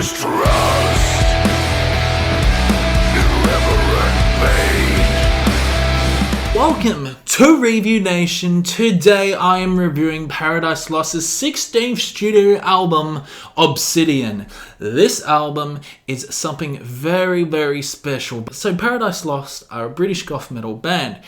distrust, irreverent pain. Welcome to Review Nation. Today I am reviewing Paradise Lost's 16th studio album, Obsidian. This album is something very, very special. So Paradise Lost are a British goth metal band,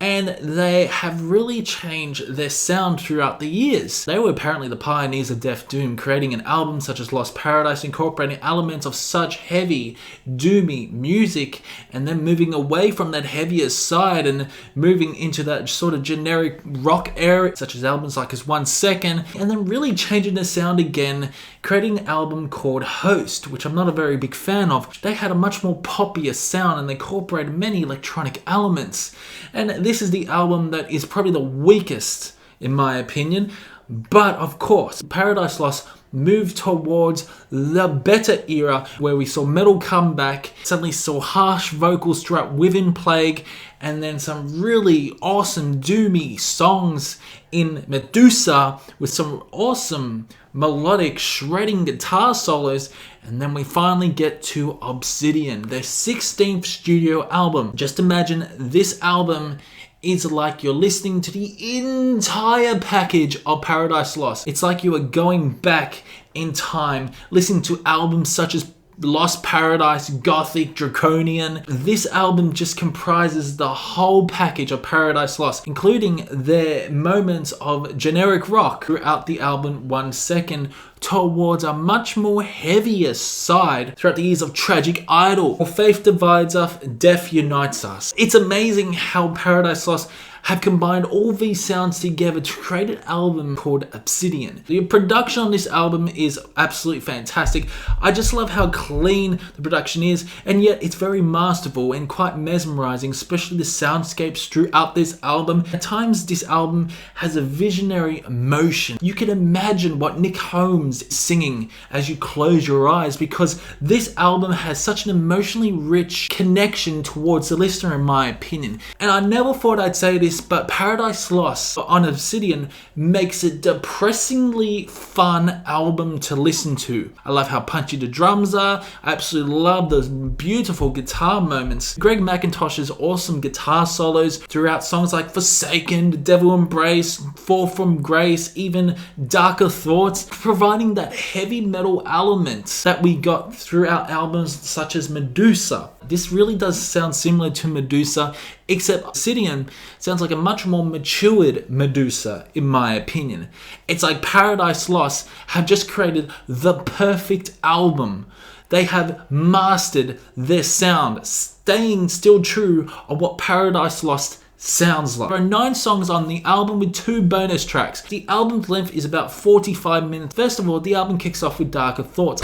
and they have really changed their sound throughout the years. They were apparently the pioneers of Death Doom, creating an album such as Lost Paradise, incorporating elements of such heavy, doomy music, and then moving away from that heavier side and moving into that sort of generic rock area, such as albums like as 1 Second, and then really changing the sound again, creating an album called Host, which I'm not a very big fan of. They had a much more poppier sound and they incorporated many electronic elements. And this is the album that is probably the weakest, in my opinion. But of course, Paradise Lost moved towards the better era where we saw metal come back, suddenly saw harsh vocals throughout Within Plague, and then some really awesome doomy songs in Medusa with some awesome melodic shredding guitar solos. And then we finally get to Obsidian, their 16th studio album. Just imagine this album is like you're listening to the entire package of Paradise Lost. It's like you are going back in time, listening to albums such as Lost Paradise, Gothic, Draconian. This album just comprises the whole package of Paradise Lost, including their moments of generic rock throughout the album 1 Second, towards a much more heavier side throughout the years of Tragic Idol, or Faith Divides Us, Death Unites Us. It's amazing how Paradise Lost have combined all these sounds together to create an album called Obsidian. The production on this album is absolutely fantastic. I just love how clean the production is, and yet it's very masterful and quite mesmerizing, especially the soundscapes throughout this album. At times this album has a visionary emotion. You can imagine what Nick Holmes is singing as you close your eyes, because this album has such an emotionally rich connection towards the listener, in my opinion. And I never thought I'd say this, but Paradise Lost on Obsidian makes a depressingly fun album to listen to. I love how punchy the drums are. I absolutely love those beautiful guitar moments. Greg McIntosh's awesome guitar solos throughout songs like Forsaken, The Devil Embrace, Fall from Grace, even Darker Thoughts, providing that heavy metal element that we got throughout albums such as Medusa. This really does sound similar to Medusa, except Obsidian sounds like a much more matured Medusa, in my opinion. It's like Paradise Lost have just created the perfect album. They have mastered their sound, staying still true of what Paradise Lost sounds like. There are 9 songs on the album with 2 bonus tracks. The album's length is about 45 minutes. First of all, the album kicks off with Darker Thoughts.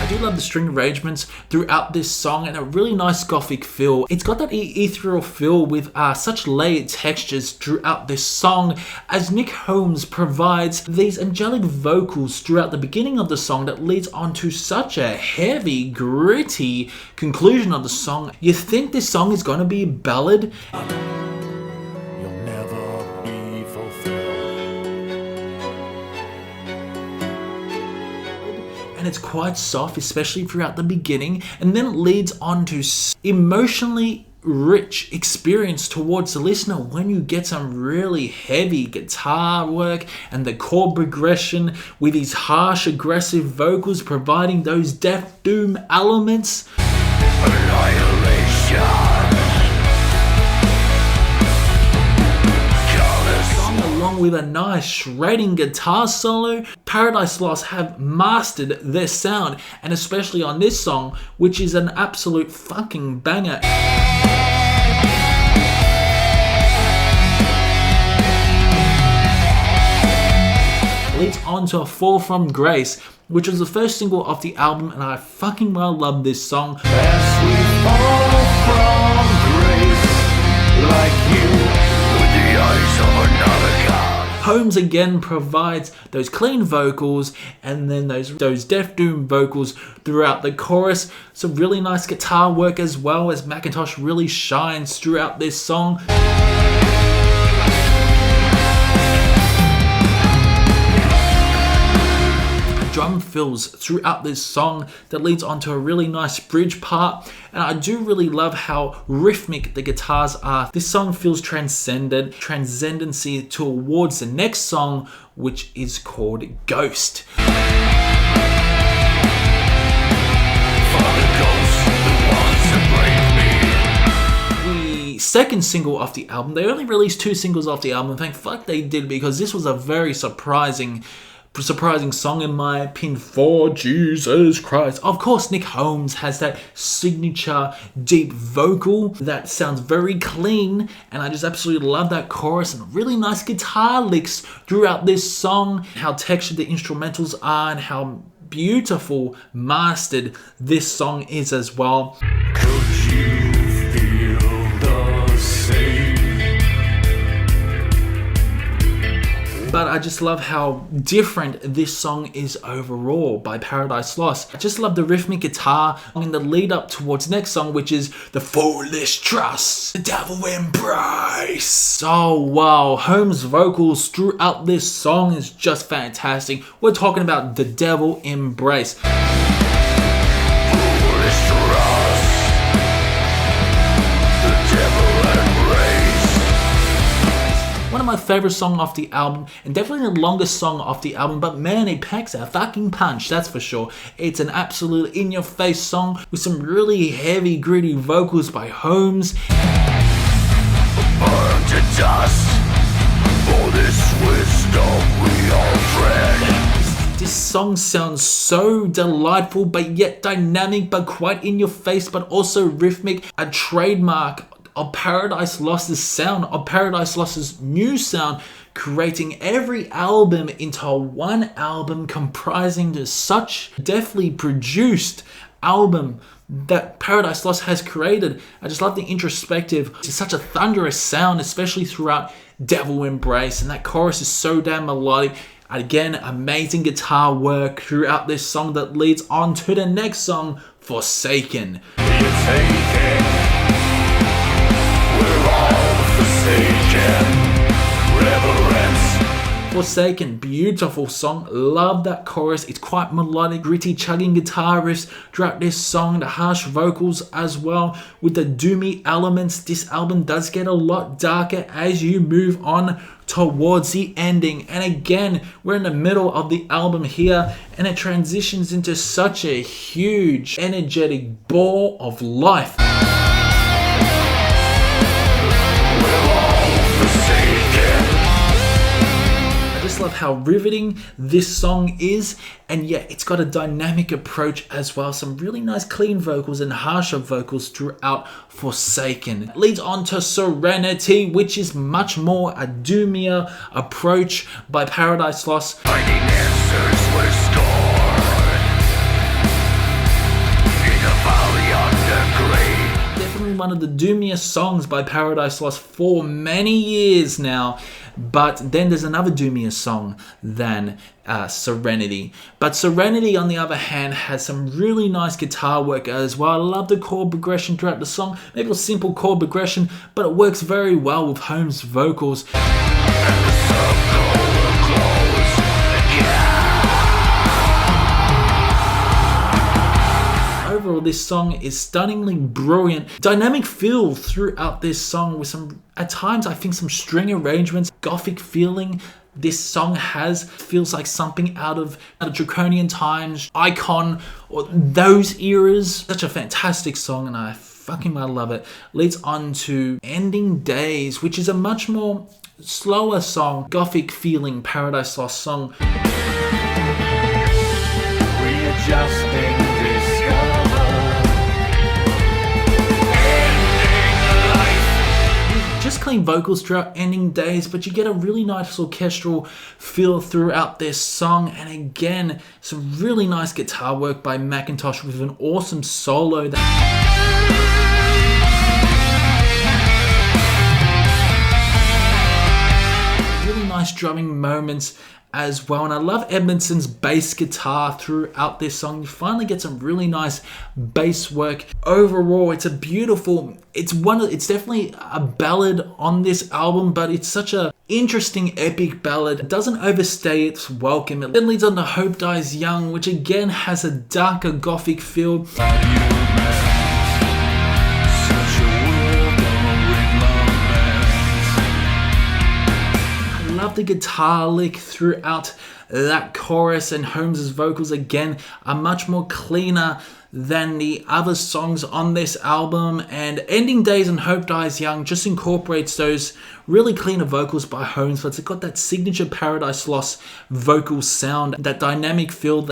I love the string arrangements throughout this song and a really nice gothic feel. It's got that ethereal feel with such layered textures throughout this song, as Nick Holmes provides these angelic vocals throughout the beginning of the song that leads on to such a heavy, gritty conclusion of the song. You think this song is going to be a ballad? And it's quite soft, especially throughout the beginning, and then it leads on to emotionally rich experience towards the listener when you get some really heavy guitar work and the chord progression with these harsh, aggressive vocals providing those Death Doom elements. Annihilation. Along with a nice shredding guitar solo, Paradise Lost have mastered their sound, and especially on this song, which is an absolute fucking banger. Leads on to a Fall from Grace, which was the first single of the album, and I fucking well love this song. As we fall from grace, like you, with the eyes of another god. Holmes again provides those clean vocals and then those Death Doom vocals throughout the chorus. Some really nice guitar work as well, as McIntosh really shines throughout this song. drum fills throughout this song that leads onto a really nice bridge part. And I do really love how rhythmic the guitars are. This song feels transcendency towards the next song, which is called Ghost. Second single off the album. They only released 2 singles off the album. Thank fuck they did, because this was a very surprising song in my opinion. For Jesus Christ. Of course, Nick Holmes has that signature deep vocal that sounds very clean, and I just absolutely love that chorus and really nice guitar licks throughout this song. How textured the instrumentals are and how beautiful mastered this song is as well. Could you feel the same? But I just love how different this song is overall by Paradise Lost. I just love the rhythmic guitar in the lead up towards next song, which is The Foolish Trust, The Devil Embrace. Oh wow, Holmes' vocals throughout this song is just fantastic. We're talking about The Devil Embrace. Foolish trust, the devil embrace. One of my favorite songs off the album, and definitely the longest song off the album, but man, it packs a fucking punch, that's for sure. It's an absolute in-your-face song with some really heavy, gritty vocals by Holmes. Burn to dust, for this wisdom we all dread. This song sounds so delightful, but yet dynamic, but quite in your face, but also rhythmic. A trademark of Paradise Lost's sound, of Paradise Lost's new sound, creating every album into one album comprising to such deftly produced album that Paradise Lost has created. I just love the introspective. It's such a thunderous sound, especially throughout Devil Embrace, and that chorus is so damn melodic. Again, amazing guitar work throughout this song that leads on to the next song, Forsaken. Forsaken, beautiful song. Love that chorus. It's quite melodic, gritty, chugging guitar riffs throughout this song. The harsh vocals as well with the doomy elements. This album does get a lot darker as you move on towards the ending. And again, we're in the middle of the album here, and it transitions into such a huge, energetic ball of life. Love how riveting this song is, and yet it's got a dynamic approach as well. Some really nice clean vocals and harsher vocals throughout Forsaken. It leads on to Serenity, which is much more a doomier approach by Paradise Lost. Finding answers were scorned in the valley undergrade. Definitely one of the doomiest songs by Paradise Lost for many years now. But then there's another doomier song than Serenity. But Serenity, on the other hand, has some really nice guitar work as well. I love the chord progression throughout the song. Maybe a simple chord progression, but it works very well with Holmes' vocals. Overall, this song is stunningly brilliant. Dynamic feel throughout this song with some, at times, I think some string arrangements, gothic feeling this song has. Feels like something out of Draconian Times, Icon, or those eras. Such a fantastic song, and I fucking love it. Leads on to Ending Days, which is a much more slower song, gothic feeling Paradise Lost song. Readjusting. Just clean vocals throughout Ending Days, but you get a really nice orchestral feel throughout this song. And again, some really nice guitar work by Macintosh with an awesome solo. Really nice drumming moments as well. And I love Edmondson's bass guitar throughout this song. You finally get some really nice bass work. Overall, it's a beautiful, it's definitely a ballad on this album, but it's such a interesting epic ballad. It doesn't overstay its welcome. It then leads on to Hope Dies Young, which again has a darker gothic feel. Love the guitar lick throughout that chorus, and Holmes's vocals again are much more cleaner than the other songs on this album. And Ending Days and Hope Dies Young just incorporates those really cleaner vocals by Holmes, but it's got that signature Paradise Lost vocal sound, that dynamic feel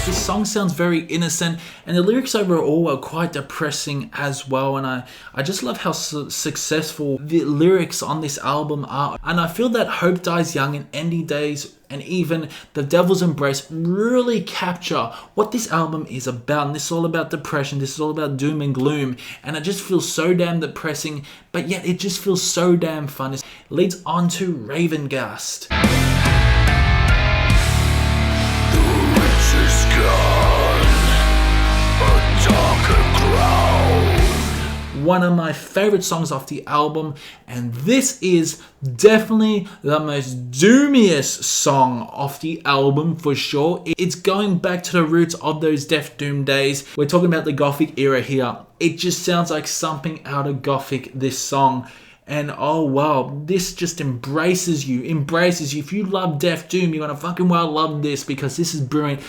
This song sounds very innocent, and the lyrics overall are quite depressing as well. And I just love how successful the lyrics on this album are. And I feel that Hope Dies Young and Ending Days and even The Devil's Embrace really capture what this album is about. And this is all about depression. This is all about doom and gloom. And it just feels so damn depressing, but yet it just feels so damn fun. It leads on to Ravengast. One of my favorite songs off the album, and this is definitely the most doomiest song off the album for sure. It's going back to the roots of those Death Doom days. We're talking about the Gothic era here. It just sounds like something out of Gothic, this song. And oh wow, this just embraces you. If you love Death Doom, you're gonna fucking well love this, because this is brilliant.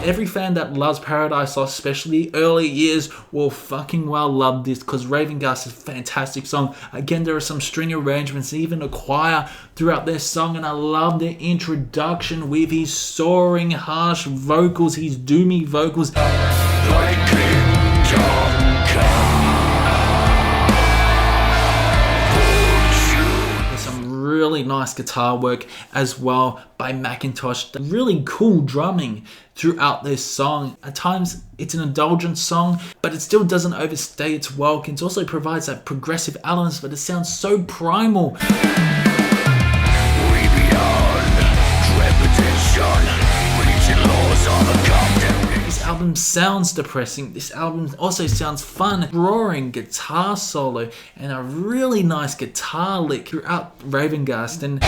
Every fan that loves Paradise Lost, especially early years, will fucking well love this, because Ravengast is a fantastic song. Again, there are some string arrangements, even a choir throughout this song, and I love the introduction with his soaring, harsh vocals, his doomy vocals. Really nice guitar work as well by McIntosh. Really cool drumming throughout this song. At times it's an indulgent song, but it still doesn't overstay its welcome. It also provides that progressive elements, but it sounds so primal. This album sounds depressing. This album also sounds fun. Roaring guitar solo and a really nice guitar lick throughout Ravengast. And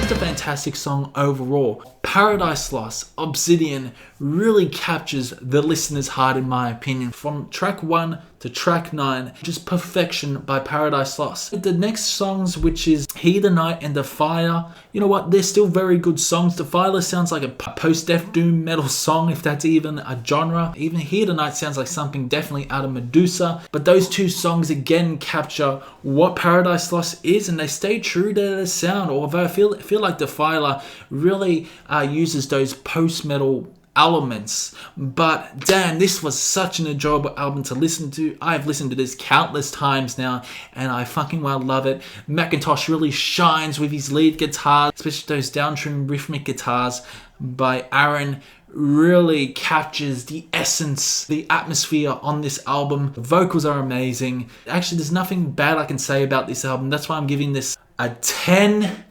just a fantastic song overall. Paradise Lost, Obsidian really captures the listener's heart, in my opinion. From track 1 to track 9, just perfection by Paradise Lost. The next songs, which is Hear the Night and Defiler, you know what, they're still very good songs. Defiler sounds like a post-Death Doom metal song, if that's even a genre. Even Hear the Night sounds like something definitely out of Medusa. But those two songs again capture what Paradise Lost is, and they stay true to their sound. Although I feel like Defiler really uses those post-metal elements, but damn, this was such an enjoyable album to listen to. I've listened to this countless times now, and I fucking well love it. McIntosh really shines with his lead guitar, especially those downtune rhythmic guitars by Aaron. Really captures the essence, the atmosphere on this album. The vocals are amazing. Actually, there's nothing bad I can say about this album. That's why I'm giving this a 10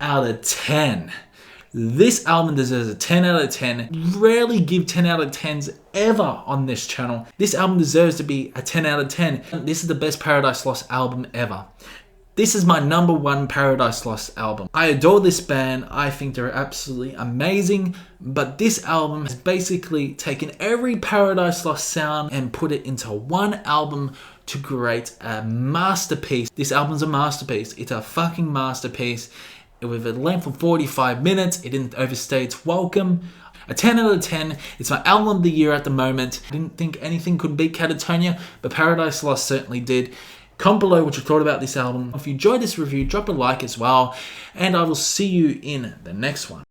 out of 10. This album deserves a 10 out of 10. Rarely give 10 out of 10s ever on this channel. This album deserves to be a 10 out of 10. This is the best Paradise Lost album ever. This is my number 1 Paradise Lost album. I adore this band. I think they're absolutely amazing. But this album has basically taken every Paradise Lost sound and put it into one album to create a masterpiece. This album's a masterpiece. It's a fucking masterpiece. With a length of 45 minutes, it didn't overstay its welcome. A 10 out of 10. It's my album of the year at the moment. I didn't think anything could beat Catatonia, but Paradise Lost certainly did. Comment below what you thought about this album. If you enjoyed this review, drop a like as well, and I will see you in the next one.